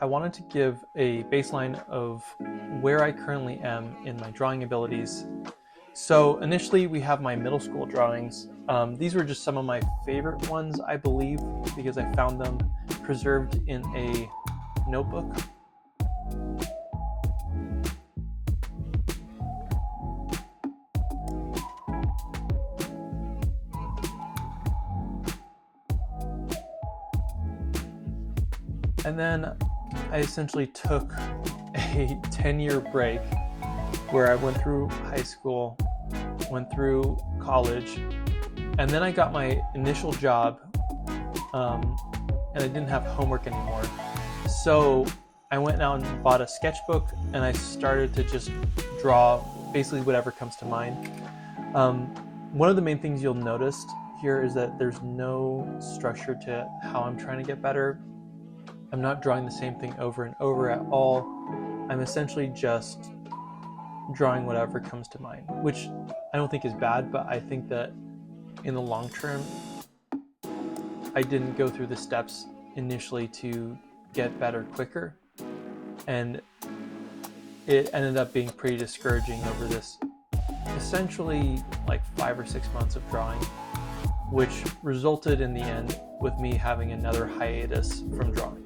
I wanted to give a baseline of where I currently am in my drawing abilities. So initially we have my middle school drawings. These were just some of my favorite ones, I believe, because I found them preserved in a notebook. And then I essentially took a 10-year break where I went through high school, went through college, and then I got my initial job, and I didn't have homework anymore. So I went out and bought a sketchbook, and I started to just draw basically whatever comes to mind. One of the main things you'll notice here is that there's no structure to how I'm trying to get better. I'm not drawing the same thing over and over at all. I'm essentially just drawing whatever comes to mind, which I don't think is bad, but I think that in the long term, I didn't go through the steps initially to get better quicker, and it ended up being pretty discouraging over this essentially like 5 or 6 months of drawing, which resulted in the end with me having another hiatus from drawing.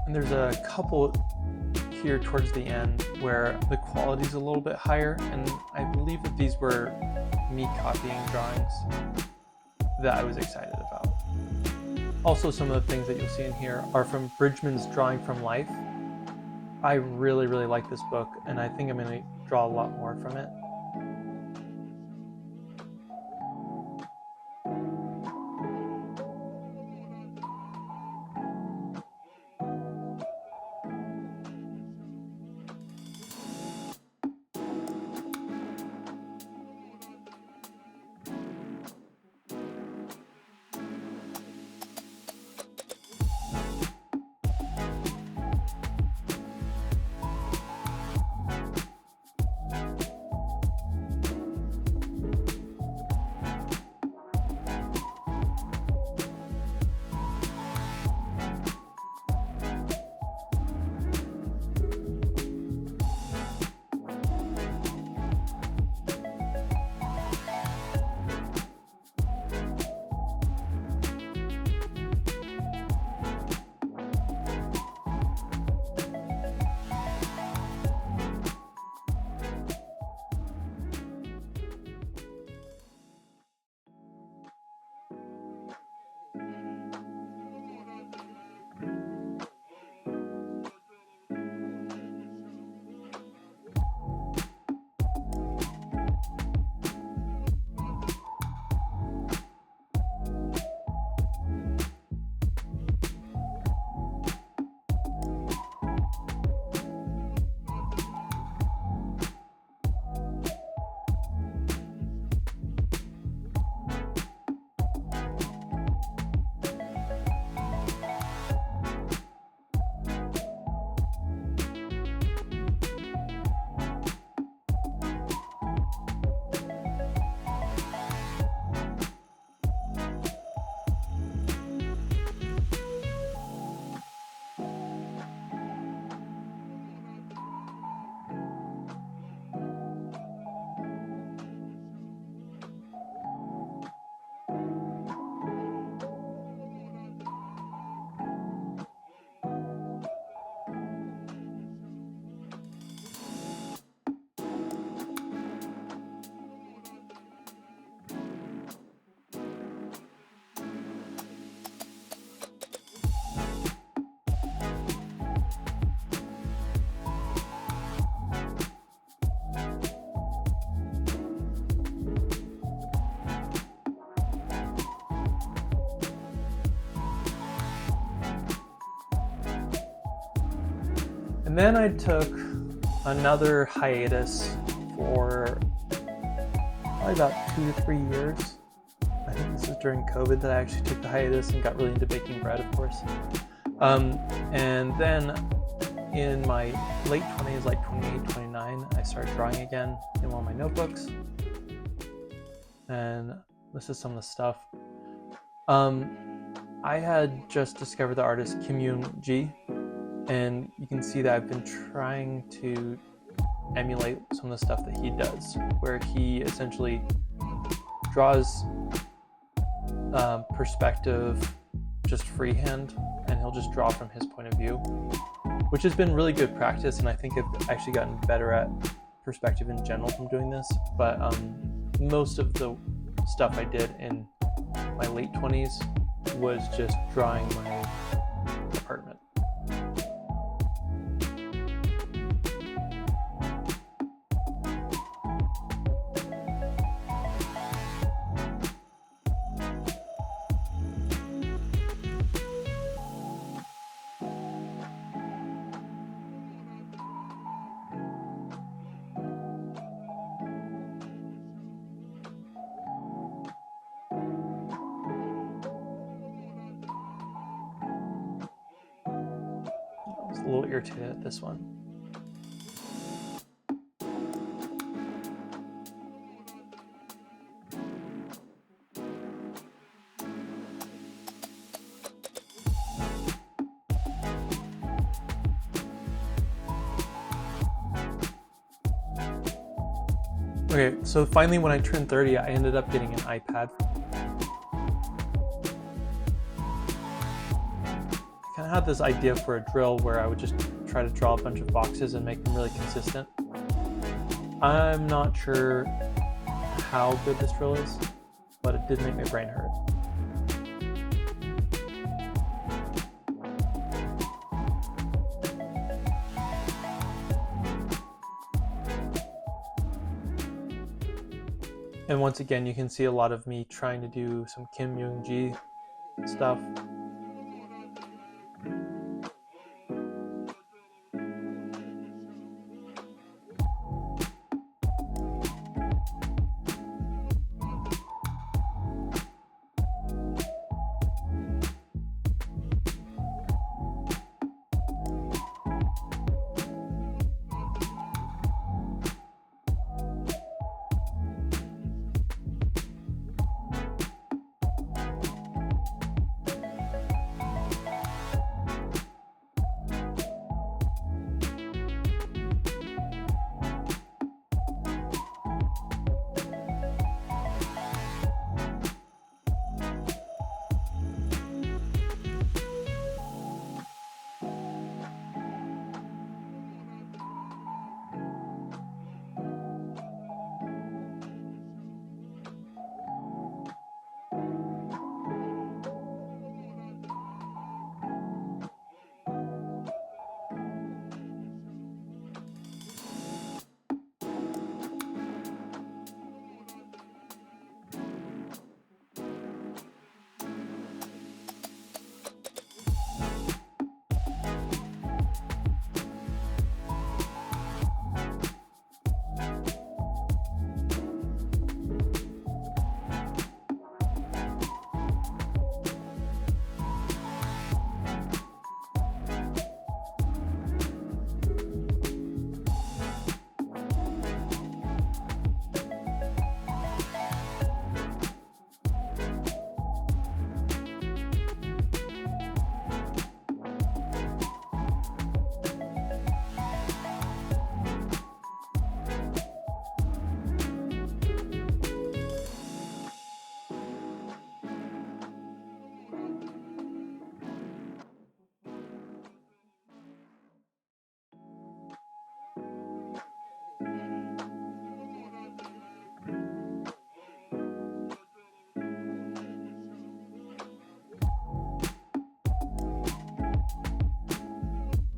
And there's a couple here towards the end where the quality is a little bit higher, and I believe that these were me copying drawings that I was excited about. Also, some of the things that you'll see in here are from Bridgman's Drawing from Life. I really like this book, and I think I'm going to draw a lot more from it. And then I took another hiatus for probably about 2 to 3 years. I think this was during COVID that I actually took the hiatus and got really into baking bread, of course. And then in my late 20s, like 28, 29, I started drawing again in one of my notebooks. And this is some of the stuff. I had just discovered the artist Kim Yoon-ji, and you can see that I've been trying to emulate some of the stuff that he does, where he essentially draws perspective just freehand, and he'll just draw from his point of view, which has been really good practice, and I think I've actually gotten better at perspective in general from doing this. But most of the stuff I did in my late 20s was just drawing my apartment. A little irritated at this one. Okay, so finally when I turned 30, I ended up getting an iPad. I had this idea for a drill where I would just try to draw a bunch of boxes and make them really consistent. I'm not sure how good this drill is, but it did make my brain hurt. And once again, you can see a lot of me trying to do some Kim Yoon-ji stuff.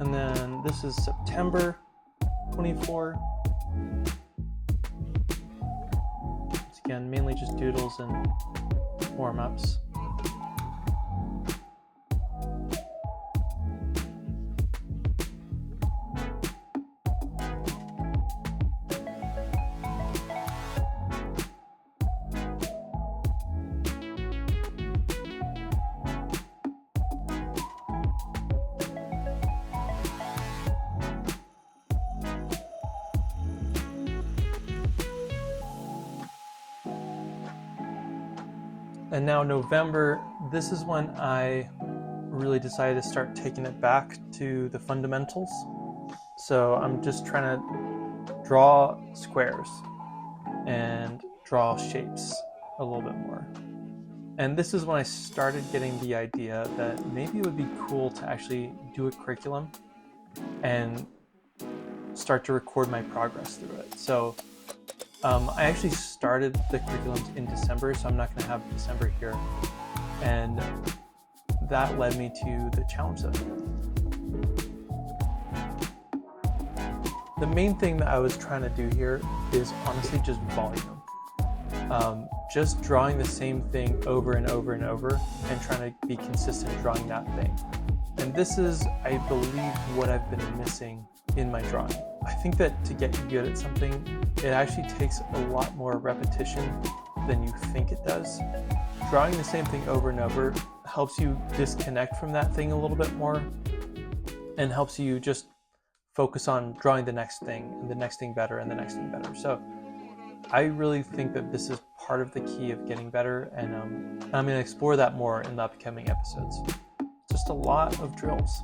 And then this is September 24. It's again mainly just doodles and warm-ups. And now November, this is when I really decided to start taking it back to the fundamentals. So I'm just trying to draw squares and draw shapes a little bit more. And this is when I started getting the idea that maybe it would be cool to actually do a curriculum and start to record my progress through it. So I actually started the curriculums in December, so I'm not going to have December here. And that led me to the challenge that I did. The main thing that I was trying to do here is honestly just volume. Just drawing the same thing over and over and over and trying to be consistent drawing that thing. And this is, I believe, what I've been missing in my drawing. I think that to get good at something, it actually takes a lot more repetition than you think it does. Drawing the same thing over and over helps you disconnect from that thing a little bit more and helps you just focus on drawing the next thing and the next thing better and the next thing better. So I really think that this is part of the key of getting better, and I'm going to explore that more in the upcoming episodes. Just a lot of drills.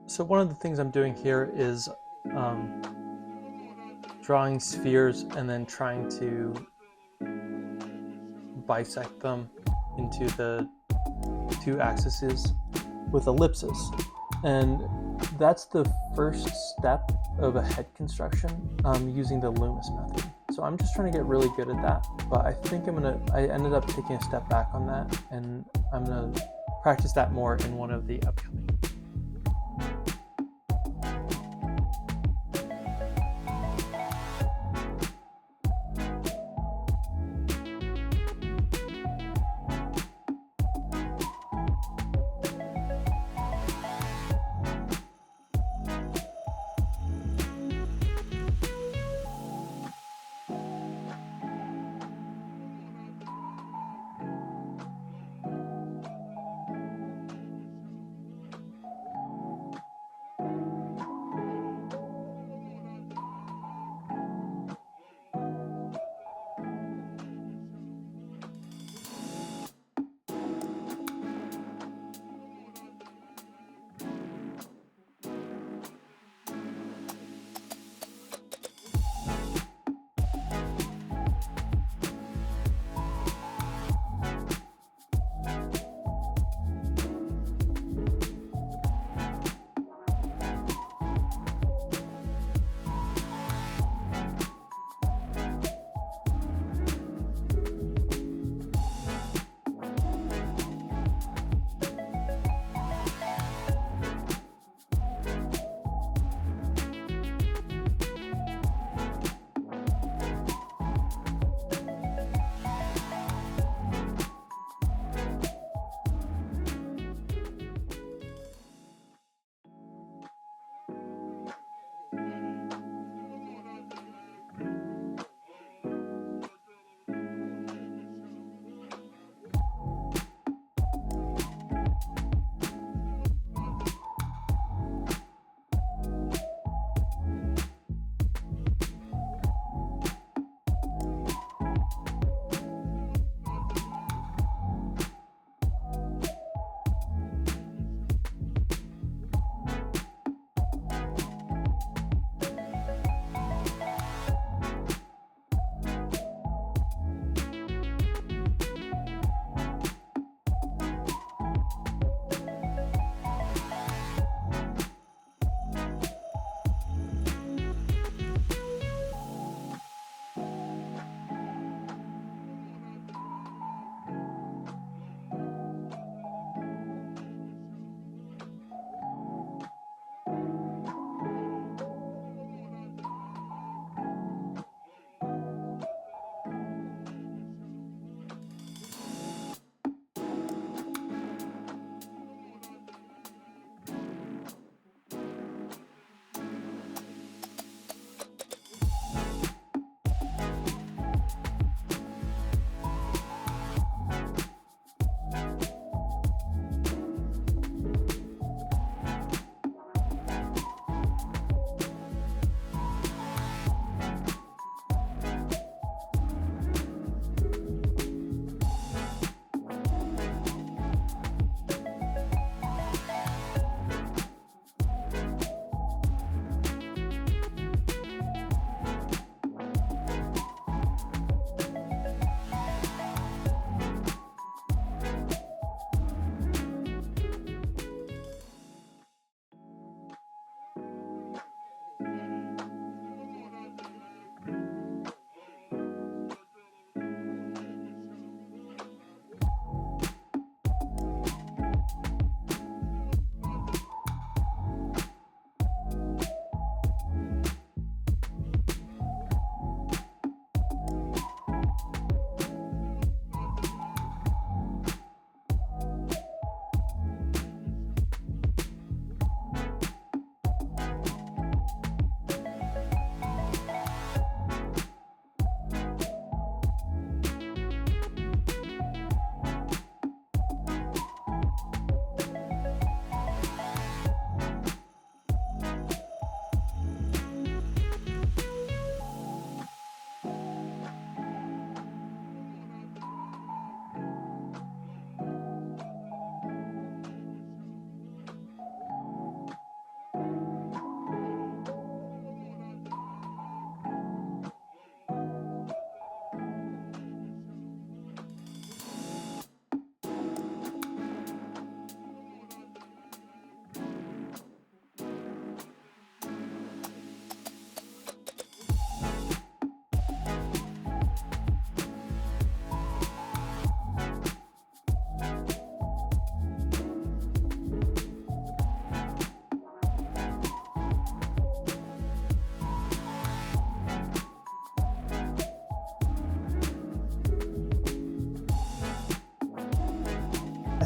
So one of the things I'm doing here is drawing spheres and then trying to bisect them into the two axes with ellipses. And that's the first step of a head construction using the Loomis method. So I'm just trying to get really good at that, but I think I ended up taking a step back on that, and I'm gonna practice that more in one of the upcoming.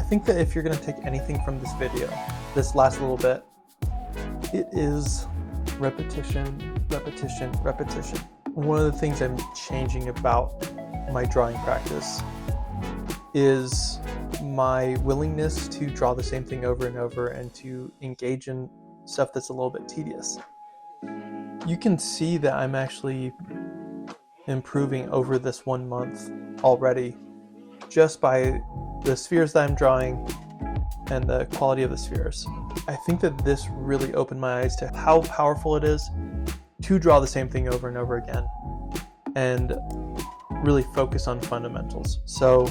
think that if you're going to take anything from this video, this last little bit, it is repetition, repetition, repetition. One of the things I'm changing about my drawing practice is my willingness to draw the same thing over and over and to engage in stuff that's a little bit tedious. You can see that I'm actually improving over this 1 month already just by the spheres that I'm drawing and the quality of the spheres. I think that this really opened my eyes to how powerful it is to draw the same thing over and over again and really focus on fundamentals. So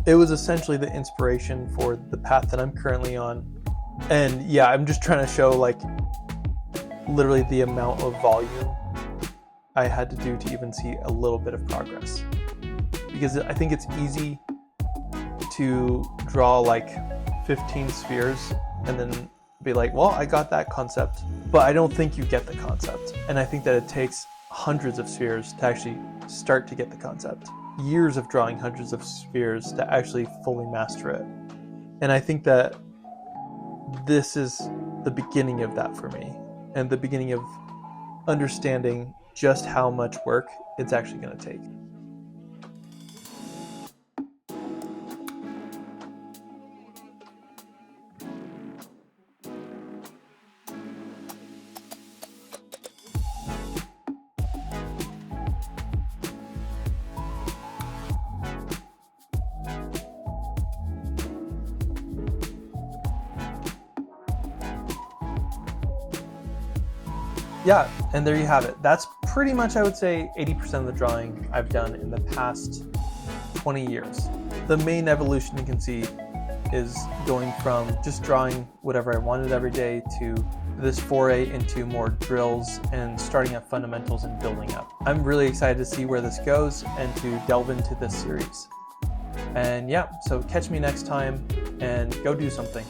it was essentially the inspiration for the path that I'm currently on. And yeah, I'm just trying to show like literally the amount of volume I had to do to even see a little bit of progress. Because I think it's easy to draw like 15 spheres and then be like, well, I got that concept, but I don't think you get the concept. And I think that it takes hundreds of spheres to actually start to get the concept. Years of drawing hundreds of spheres to actually fully master it. And I think that this is the beginning of that for me, and the beginning of understanding just how much work it's actually going to take. Yeah, and there you have it. That's pretty much, I would say, 80% of the drawing I've done in the past 20 years. The main evolution you can see is going from just drawing whatever I wanted every day to this foray into more drills and starting at fundamentals and building up. I'm really excited to see where this goes and to delve into this series. And yeah, so catch me next time and go do something.